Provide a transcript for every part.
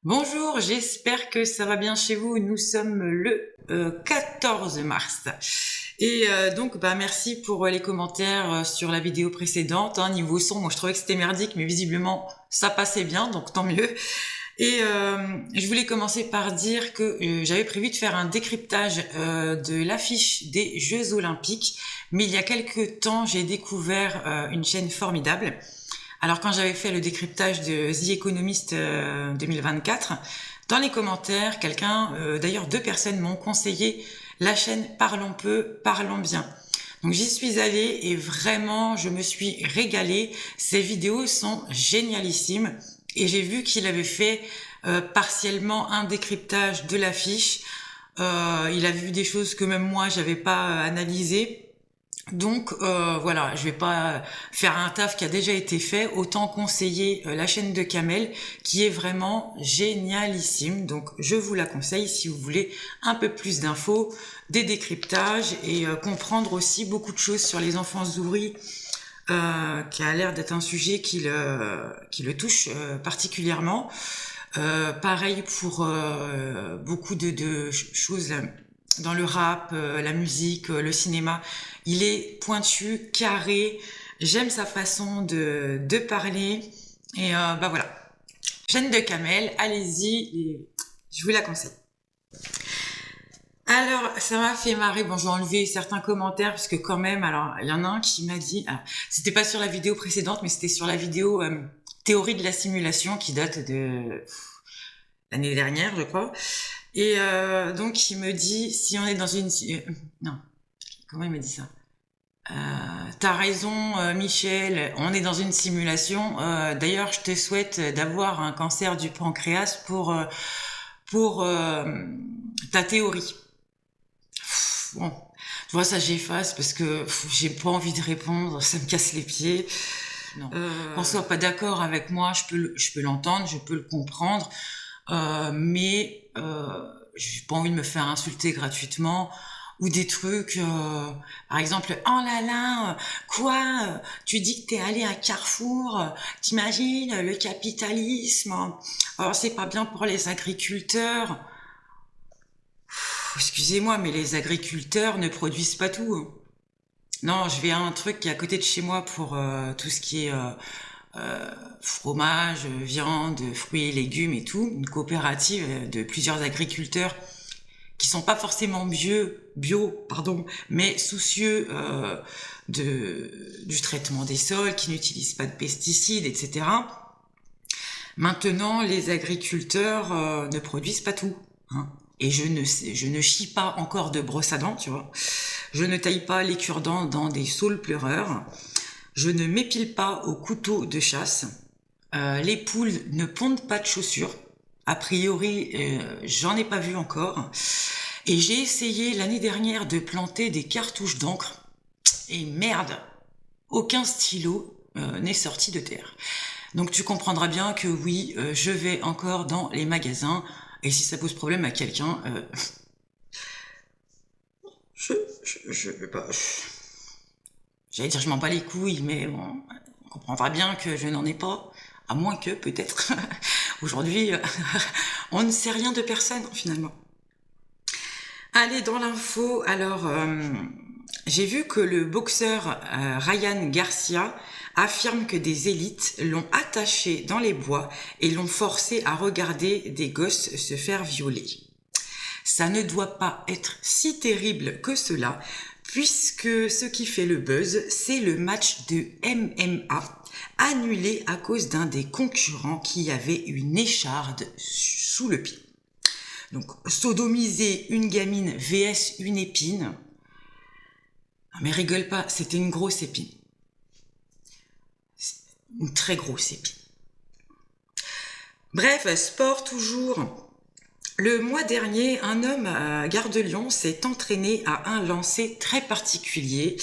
Bonjour, j'espère que ça va bien chez vous. Nous sommes le 14 mars. Et merci pour les commentaires sur la vidéo précédente. Niveau son, moi je trouvais que c'était merdique, mais visiblement ça passait bien, donc tant mieux. Et je voulais commencer par dire que j'avais prévu de faire un décryptage de l'affiche des Jeux Olympiques, mais il y a quelques temps, j'ai découvert une chaîne formidable. Alors quand j'avais fait le décryptage de The Economist 2024, dans les commentaires, d'ailleurs 2 personnes m'ont conseillé la chaîne Parlons peu, parlons bien. Donc j'y suis allée et vraiment je me suis régalée. Ces vidéos sont génialissimes et j'ai vu qu'il avait fait partiellement un décryptage de l'affiche. Il a vu des choses que même moi j'avais pas analysées. Donc voilà, je vais pas faire un taf qui a déjà été fait, autant conseiller la chaîne de Kamel qui est vraiment génialissime. Donc je vous la conseille si vous voulez un peu plus d'infos, des décryptages et comprendre aussi beaucoup de choses sur les enfants souris, qui a l'air d'être un sujet qui le touche particulièrement. Pareil pour beaucoup de choses dans le rap, la musique, le cinéma. Il est pointu, carré. J'aime sa façon de parler. Et voilà. Chaîne de Kamel, allez-y. Je vous la conseille. Alors, ça m'a fait marrer. Bon, je vais enlever certains commentaires parce que quand même, alors, il y en a un qui m'a dit, alors, c'était pas sur la vidéo précédente, mais c'était sur la vidéo théorie de la simulation qui date de l'année dernière, je crois. Et donc, il me dit, si on est dans une... non, comment il me dit ça? T'as raison, Michel, on est dans une simulation. D'ailleurs, je te souhaite d'avoir un cancer du pancréas pour ta théorie. Bon, tu vois, ça j'efface parce que j'ai pas envie de répondre, ça me casse les pieds. Non. Qu'on soit pas d'accord avec moi, je peux l'entendre, je peux le comprendre, mais j'ai pas envie de me faire insulter gratuitement ou des trucs, par exemple, oh là là, quoi, tu dis que t'es allé à Carrefour, t'imagines le capitalisme, alors c'est pas bien pour les agriculteurs. Excusez-moi, mais les agriculteurs ne produisent pas tout, hein. Non, je vais à un truc qui est à côté de chez moi pour tout ce qui est fromage, viande, fruits et légumes et tout, une coopérative de plusieurs agriculteurs qui sont pas forcément bio, mais soucieux du traitement des sols, qui n'utilisent pas de pesticides, etc. Maintenant, les agriculteurs ne produisent pas tout, hein. Et je ne chie pas encore de brosse à dents, tu vois. Je ne taille pas les cure-dents dans des saules pleureurs. Je ne m'épile pas au couteau de chasse. Les poules ne pondent pas de chaussures. A priori, j'en ai pas vu encore. Et j'ai essayé l'année dernière de planter des cartouches d'encre. Et merde, aucun stylo n'est sorti de terre. Donc tu comprendras bien que oui, je vais encore dans les magasins. Et si ça pose problème à quelqu'un, j'allais dire je m'en bats les couilles, mais bon, on comprendra bien que je n'en ai pas. À moins que, peut-être, aujourd'hui, on ne sait rien de personne, finalement. Allez, dans l'info, alors, j'ai vu que le boxeur Ryan Garcia affirme que des élites l'ont attaché dans les bois et l'ont forcé à regarder des gosses se faire violer. Ça ne doit pas être si terrible que cela, puisque ce qui fait le buzz, c'est le match de MMA annulé à cause d'un des concurrents qui avait une écharde sous le pied. Donc, sodomiser une gamine vs une épine. Non mais rigole pas, c'était une grosse épine. Une très grosse épine. Bref, sport toujours. Le mois dernier, un homme à Gare de Lyon s'est entraîné à un lancer très particulier,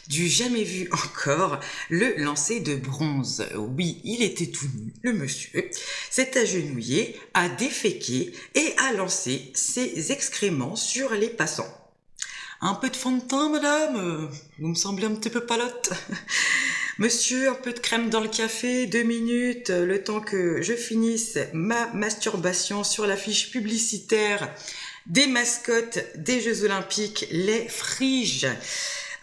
du jamais vu encore, le lancer de bronze. Oui, il était tout nu, le monsieur, s'est agenouillé, a déféqué et a lancé ses excréments sur les passants. Un peu de fond de teint, madame, vous me semblez un petit peu palote. Monsieur, un peu de crème dans le café, 2 minutes, le temps que je finisse ma masturbation sur la fiche publicitaire des mascottes des Jeux Olympiques, les Friges,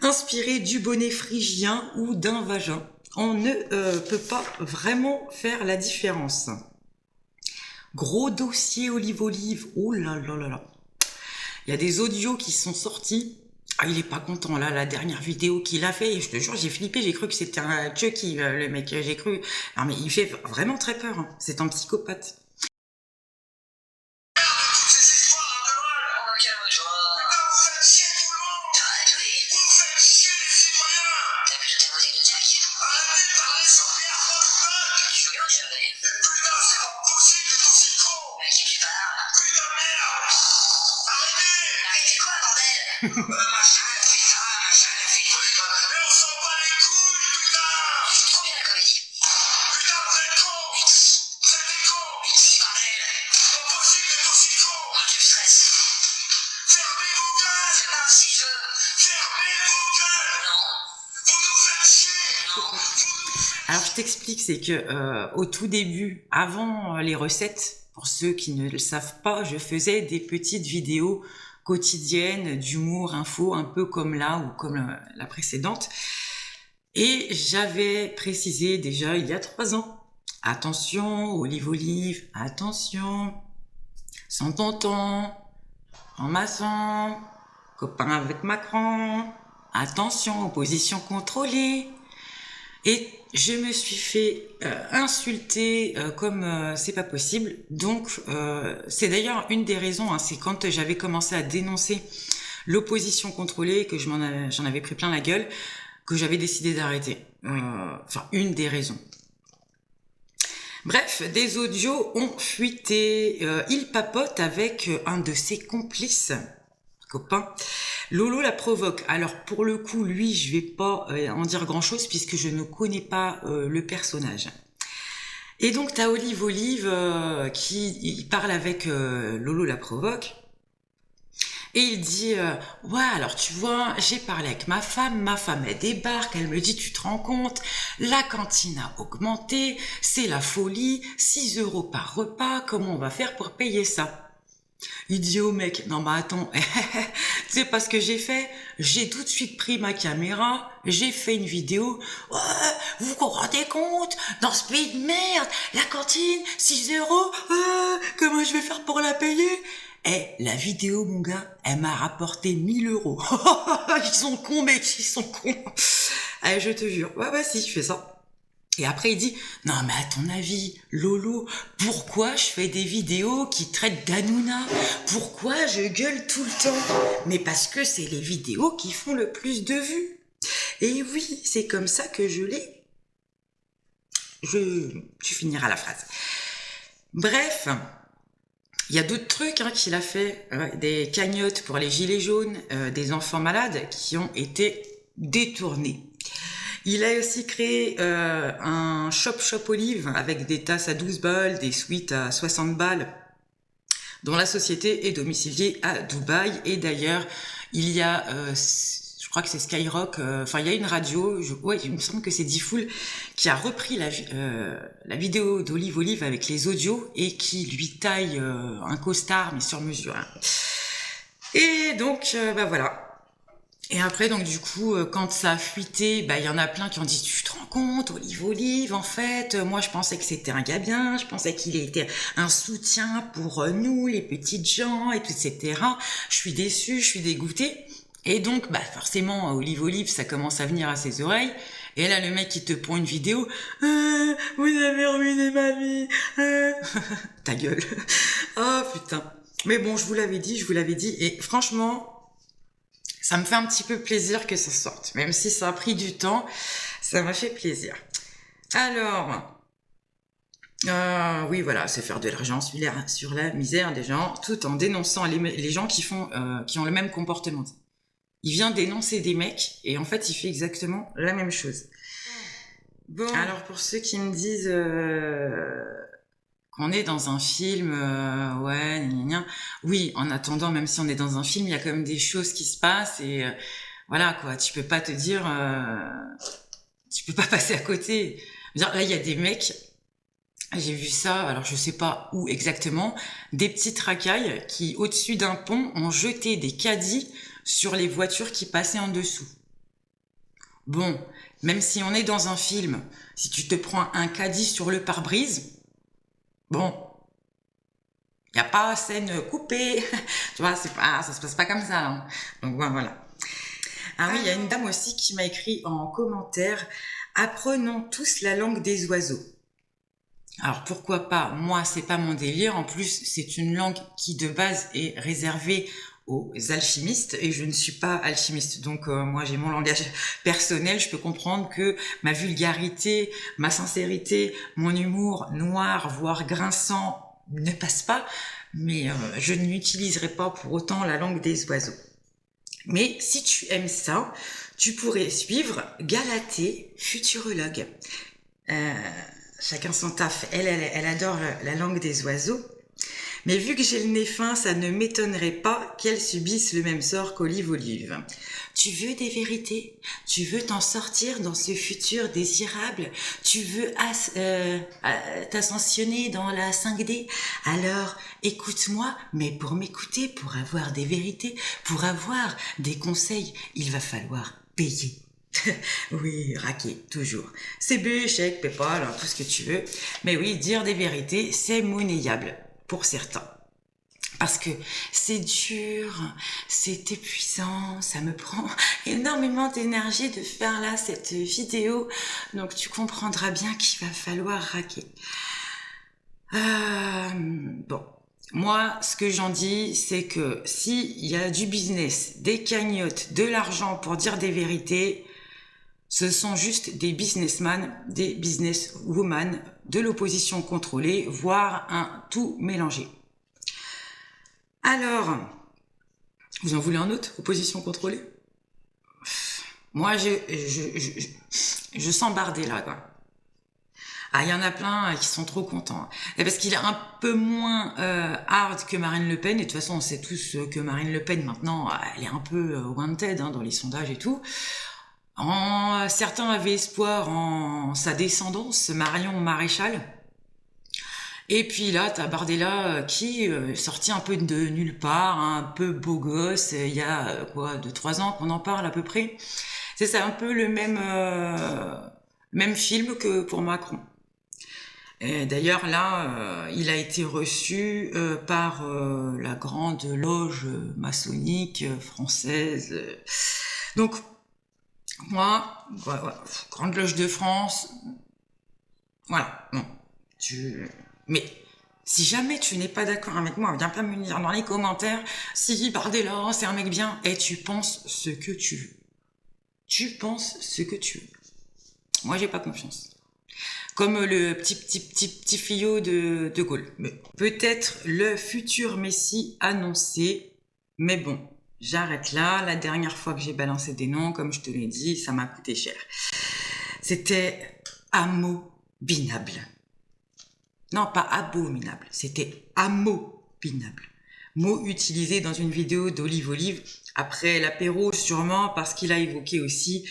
inspirés du bonnet phrygien ou d'un vagin. On ne peut pas vraiment faire la différence. Gros dossier olive-olive, oh là là là là. Il y a des audios qui sont sortis. Ah, il est pas content là, la dernière vidéo qu'il a fait, et je te jure, j'ai flippé, j'ai cru que c'était un Chucky, le mec, j'ai cru. Non mais il fait vraiment très peur, hein. C'est un psychopathe. Alors je t'explique, c'est que au tout début, avant les recettes, pour ceux qui ne le savent pas, je faisais des petites vidéos quotidiennes d'humour, info, un peu comme là ou comme la précédente. Et j'avais précisé déjà il y a 3 ans, attention, olive, attention, sans tonton, en maçon, copain avec Macron, attention, opposition contrôlée. Et je me suis fait insulter comme c'est pas possible. Donc c'est d'ailleurs une des raisons, hein, c'est quand j'avais commencé à dénoncer l'opposition contrôlée, que j'en avais pris plein la gueule, que j'avais décidé d'arrêter. Enfin, une des raisons. Bref, des audios ont fuité. Il papote avec un de ses complices, copain. Lolo la provoque. Alors pour le coup, lui, je vais pas en dire grand-chose puisque je ne connais pas le personnage. Et donc t'as Olive qui il parle avec Lolo la provoque. Et il dit ouais, alors tu vois, j'ai parlé avec ma femme elle débarque, elle me dit tu te rends compte, la cantine a augmenté, c'est la folie, 6 € par repas, comment on va faire pour payer ça? Il dit au mec, non mais attends, tu sais pas ce que j'ai fait? J'ai tout de suite pris ma caméra, j'ai fait une vidéo. Ouais, vous vous rendez compte? Dans ce pays de merde, la cantine, 6 €, comment je vais faire pour la payer? La vidéo, mon gars, elle m'a rapporté 1 000 €. Ils sont cons, mec, ils sont cons. Je te jure. Ouais, si, je fais ça. Et après, il dit, non, mais à ton avis, Lolo, pourquoi je fais des vidéos qui traitent d'Hanouna? Pourquoi je gueule tout le temps? Mais parce que c'est les vidéos qui font le plus de vues. Et oui, c'est comme ça que je l'ai. Tu finiras la phrase. Bref, il y a d'autres trucs qu'il a fait, des cagnottes pour les gilets jaunes, des enfants malades qui ont été détournés. Il a aussi créé un shop Olive avec des tasses à 12 balles, des suites à 60 balles, dont la société est domiciliée à Dubaï. Et d'ailleurs, il y a, je crois que c'est Skyrock, il y a une radio, il me semble que c'est Diffoul, qui a repris la vidéo d'Olive avec les audios et qui lui taille un costard, mais sur mesure. Hein. Et donc, voilà. Et après, donc du coup, quand ça a fuité, il y en a plein qui ont dit, tu te rends compte, Olive, en fait, moi je pensais que c'était un gars bien, je pensais qu'il était un soutien pour nous, les petites gens, et tout, etc. Je suis déçue, je suis dégoûtée. Et donc, forcément, Olive, ça commence à venir à ses oreilles. Et là, le mec, qui te prend une vidéo, vous avez ruiné ma vie, ta gueule. Oh putain. Mais bon, je vous l'avais dit, et franchement, ça me fait un petit peu plaisir que ça sorte. Même si ça a pris du temps, ça m'a fait plaisir. Alors, oui, voilà, c'est faire de l'argent sur la misère des gens, tout en dénonçant les gens qui ont le même comportement. Il vient dénoncer des mecs, et en fait, il fait exactement la même chose. Bon, alors pour ceux qui me disent qu'on est dans un film, oui, en attendant, même si on est dans un film, il y a quand même des choses qui se passent, et voilà, quoi, tu peux pas te dire... tu peux pas passer à côté. Je veux dire, là, il y a des mecs, j'ai vu ça, alors je sais pas où exactement, des petites racailles qui, au-dessus d'un pont, ont jeté des caddies sur les voitures qui passaient en dessous. Bon, même si on est dans un film, si tu te prends un caddie sur le pare-brise, bon, il n'y a pas scène coupée, tu vois, ça se passe pas comme ça, hein. Donc voilà. Ah oui, il y a une dame aussi qui m'a écrit en commentaire, apprenons tous la langue des oiseaux. Alors pourquoi pas, moi c'est pas mon délire, en plus c'est une langue qui de base est réservée aux alchimistes et je ne suis pas alchimiste, donc moi j'ai mon langage personnel, je peux comprendre que ma vulgarité, ma sincérité, mon humour noir voire grinçant ne passe pas, mais je n'utiliserai pas pour autant la langue des oiseaux. Mais si tu aimes ça, tu pourrais suivre Galatée, futurologue. Chacun son taf. Elle adore la langue des oiseaux. Mais vu que j'ai le nez fin, ça ne m'étonnerait pas qu'elle subisse le même sort qu'Olive. Tu veux des vérités? Tu veux t'en sortir dans ce futur désirable? Tu veux t'ascensionner dans la 5D? Alors, écoute-moi, mais pour m'écouter, pour avoir des vérités, pour avoir des conseils, il va falloir payer. Oui, raquer, toujours. CB, chèque, PayPal, tout ce que tu veux. Mais oui, dire des vérités, c'est monnayable pour certains. Parce que c'est dur, c'est épuisant, ça me prend énormément d'énergie de faire là cette vidéo. Donc tu comprendras bien qu'il va falloir raquer. Bon. Moi, ce que j'en dis, c'est que s'il y a du business, des cagnottes, de l'argent pour dire des vérités, ce sont juste des businessmen, des businesswomen, de l'opposition contrôlée, voire un tout mélangé. Alors, vous en voulez un autre, opposition contrôlée? Moi, je sens Bardet là, quoi. Ah, il y en a plein qui sont trop contents. Et parce qu'il est un peu moins hard que Marine Le Pen. Et de toute façon, on sait tous que Marine Le Pen, maintenant, elle est un peu wanted dans les sondages et tout. Certains avaient espoir en sa descendance, Marion Maréchal. Et puis là, t'as Bardella qui est sorti un peu de nulle part, un peu beau gosse, il y a 2-3 ans qu'on en parle à peu près. C'est un peu le même film que pour Macron. Et d'ailleurs là, il a été reçu par la grande loge maçonnique française. Donc moi, grande loge de France, voilà, non. Mais si jamais tu n'es pas d'accord avec moi, viens pas me dire dans les commentaires si Bardella c'est un mec bien et tu penses ce que tu veux. Tu penses ce que tu veux. Moi j'ai pas confiance. Comme le petit fillot de Gaulle. Mais peut-être le futur Messie annoncé. Mais bon, j'arrête là. La dernière fois que j'ai balancé des noms, comme je te l'ai dit, ça m'a coûté cher. C'était abominable. Non, pas abominable, c'était amominable. Mot utilisé dans une vidéo d'Olive, après l'apéro sûrement parce qu'il a évoqué aussi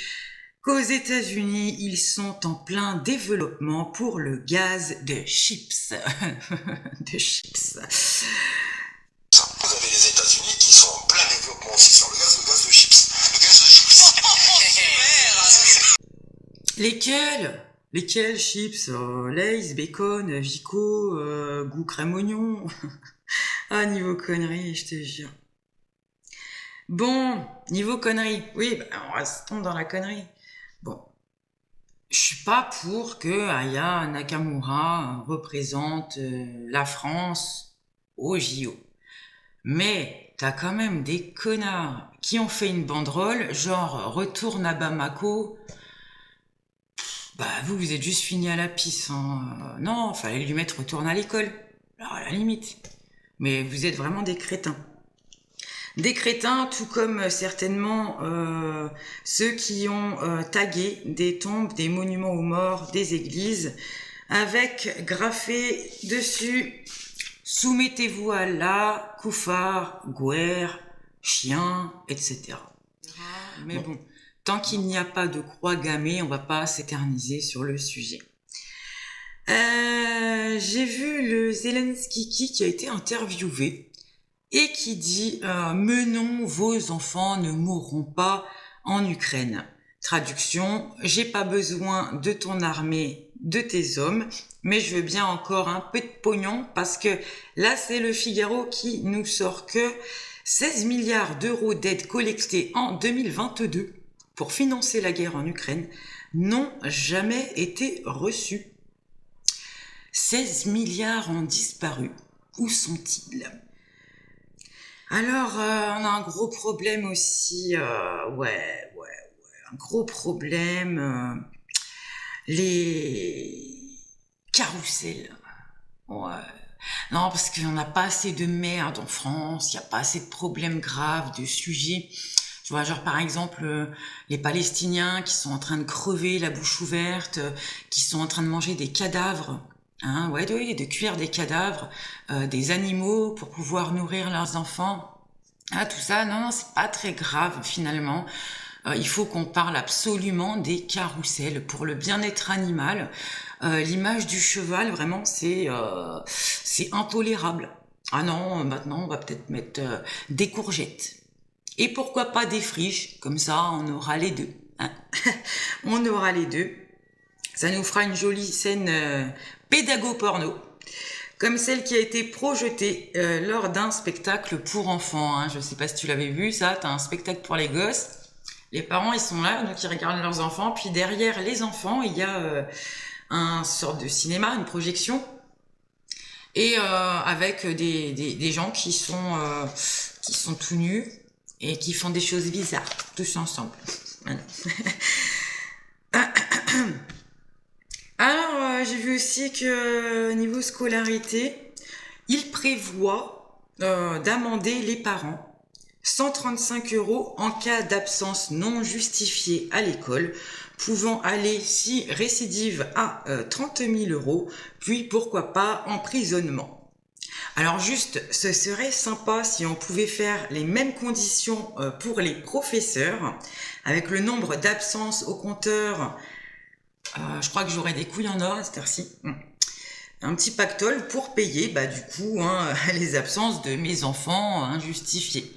qu'aux États-Unis, ils sont en plein développement pour le gaz de chips. De chips. Vous avez les États-Unis qui sont en plein développement aussi sur le gaz de chips. Le gaz de chips. Lesquels chips? Lay's, bacon, Vico, goût crème oignon. Ah, niveau conneries, je te jure. Bon, niveau conneries. Oui, on reste dans la connerie. Bon. Je suis pas pour que Aya Nakamura représente la France au JO. Mais t'as quand même des connards qui ont fait une banderole, genre retourne à Bamako. Bah vous êtes juste fini à la pisse. Hein. Non, fallait lui mettre retourne à l'école. Alors à la limite. Mais vous êtes vraiment des crétins. Des crétins, tout comme certainement ceux qui ont tagué des tombes, des monuments aux morts, des églises, avec graffé dessus « Soumettez-vous à Allah, koufar, gouer, chien, etc. » Mais bon, Tant qu'il n'y a pas de croix gammée, on va pas s'éterniser sur le sujet. J'ai vu le Zelensky qui a été interviewé et qui dit mais non, vos enfants ne mourront pas en Ukraine. Traduction, j'ai pas besoin de ton armée, de tes hommes, mais je veux bien encore un peu de pognon parce que là c'est le Figaro qui nous sort que 16 milliards d'euros d'aides collectées en 2022 pour financer la guerre en Ukraine n'ont jamais été reçus. 16 milliards ont disparu. Où sont-ils? Alors, on a un gros problème aussi. Un gros problème. Les carrousels. Ouais. Non, parce qu'on n'a pas assez de merde en France. Il n'y a pas assez de problèmes graves, de sujets. Tu vois, genre par exemple, les Palestiniens qui sont en train de crever la bouche ouverte, qui sont en train de manger des cadavres. Hein, ouais, de cuire des cadavres, des animaux pour pouvoir nourrir leurs enfants. Ah, tout ça, non, c'est pas très grave finalement. Il faut qu'on parle absolument des carrousels pour le bien-être animal. L'image du cheval, vraiment, c'est intolérable. Ah non, maintenant, on va peut-être mettre des courgettes. Et pourquoi pas des friches, comme ça, on aura les deux. Hein. On aura les deux. Ça nous fera une jolie scène pédago-porno, comme celle qui a été projetée lors d'un spectacle pour enfants. Hein. Je sais pas si tu l'avais vu, ça, t'as un spectacle pour les gosses. Les parents, ils sont là, donc ils regardent leurs enfants. Puis derrière les enfants, il y a un sorte de cinéma, une projection. Et avec des gens qui sont tout nus et qui font des choses bizarres, tous ensemble. Voilà. Alors, j'ai vu aussi que niveau scolarité, il prévoit d'amender les parents 135 € en cas d'absence non justifiée à l'école, pouvant aller, si récidive, à 30 000 €, puis pourquoi pas emprisonnement. Alors juste, ce serait sympa si on pouvait faire les mêmes conditions pour les professeurs, avec le nombre d'absences au compteur. Je crois que j'aurai des couilles en or à cette heure-ci. Un petit pactole pour payer, du coup, les absences de mes enfants injustifiées.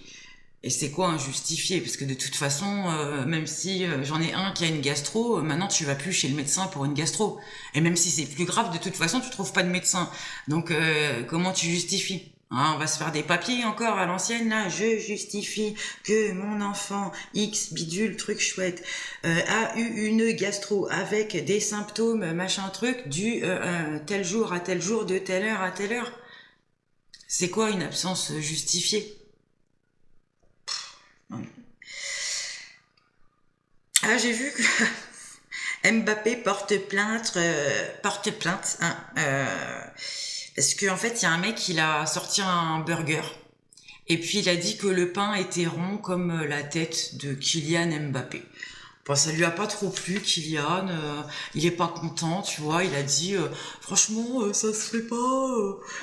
Et c'est quoi injustifié? Parce que de toute façon, même si j'en ai un qui a une gastro, maintenant tu vas plus chez le médecin pour une gastro. Et même si c'est plus grave, de toute façon, tu trouves pas de médecin. Donc, comment tu justifies? Hein, on va se faire des papiers encore à l'ancienne, là. Je justifie que mon enfant X bidule truc chouette a eu une gastro avec des symptômes machin truc du tel jour à tel jour, de telle heure à telle heure. C'est quoi une absence justifiée? Ah, j'ai vu que Mbappé porte plainte, parce qu'en fait, il y a un mec, il a sorti un burger, et puis il a dit que le pain était rond comme la tête de Kylian Mbappé. Bon, ça lui a pas trop plu, Kylian, il est pas content, tu vois, il a dit, franchement, ça se fait pas,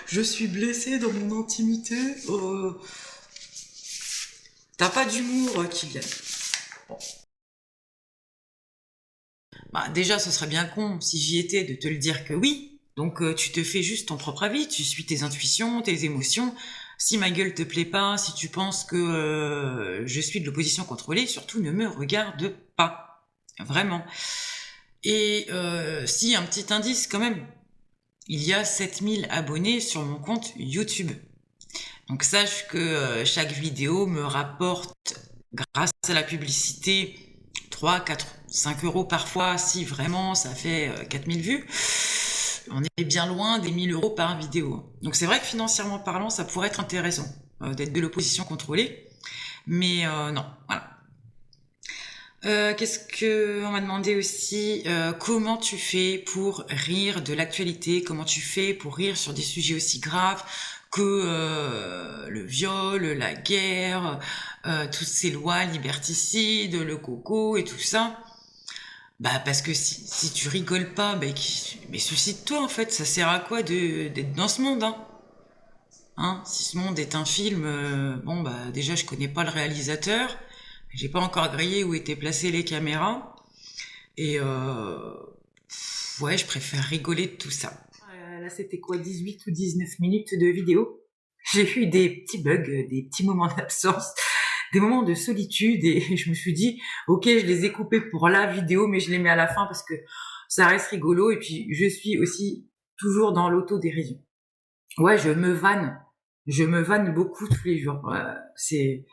je suis blessé dans mon intimité, t'as pas d'humour, Kylian. Bon. Déjà, ce serait bien con, si j'y étais, de te le dire que oui. Donc, tu te fais juste ton propre avis, tu suis tes intuitions, tes émotions. Si ma gueule te plaît pas, si tu penses que je suis de l'opposition contrôlée, surtout ne me regarde pas. Vraiment. Et si, un petit indice quand même. Il y a 7000 abonnés sur mon compte YouTube. Donc, sache que chaque vidéo me rapporte, grâce à la publicité, 3, 4, 5 € parfois, si vraiment ça fait 4000 vues. On est bien loin des 1000 € par vidéo. Donc c'est vrai que financièrement parlant, ça pourrait être intéressant d'être de l'opposition contrôlée. Mais non, voilà. Qu'est-ce que on m'a demandé aussi, comment tu fais pour rire de l'actualité? Comment tu fais pour rire sur des sujets aussi graves que le viol, la guerre, toutes ces lois liberticides, le coco et tout ça? Parce que si tu rigoles pas, mais suicide-toi en fait. Ça sert à quoi d'être dans ce monde, hein? Si ce monde est un film, déjà je connais pas le réalisateur. J'ai pas encore grillé où étaient placées les caméras. Et ouais, je préfère rigoler de tout ça. Là, c'était quoi, 18 ou 19 minutes de vidéo. J'ai eu des petits bugs, des petits moments d'absence, des moments de solitude, et je me suis dit, ok, je les ai coupés pour la vidéo, mais je les mets à la fin parce que ça reste rigolo, et puis je suis aussi toujours dans l'autodérision. Ouais, je me vanne beaucoup tous les jours. C'est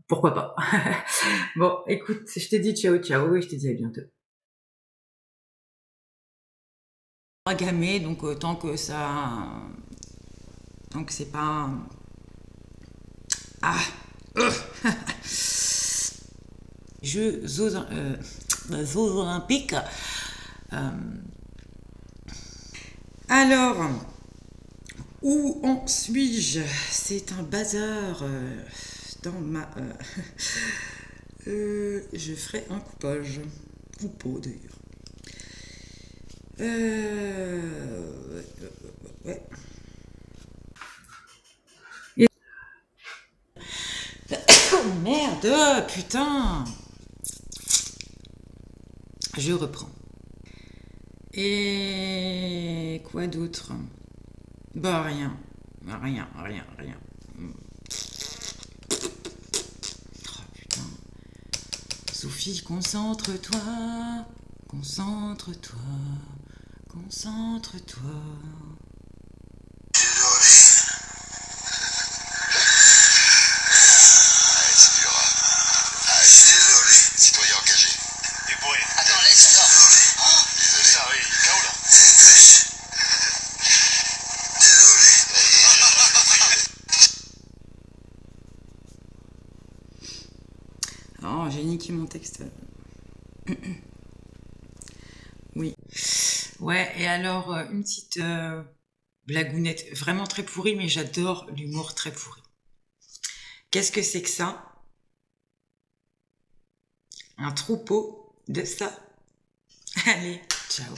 pourquoi pas. Bon, écoute, je t'ai dit ciao ciao et je te dis à bientôt. Gamé, donc tant que ça, tant que c'est pas Jeux olympiques. Alors, où en suis-je? C'est un bazar dans ma. Je ferai un coupage. Coupeau d'ailleurs. Ouais. Oh merde, putain! Je reprends. Et quoi d'autre? Bah rien. Rien. Oh putain. Sophie, concentre-toi. Concentre-toi. Concentre-toi. Désolé. Ouais, c'est dur. Ah, je suis désolé, citoyen engagé. Et bourré. Attends, laisse, j'adore. Désolé. Ça, oui, KO là. Désolé. Oh, j'ai niqué mon texte. Oui. Ouais, et alors, une petite blagounette vraiment très pourrie, mais j'adore l'humour très pourri. Qu'est-ce que c'est que ça? Un troupeau de ça. Allez, ciao.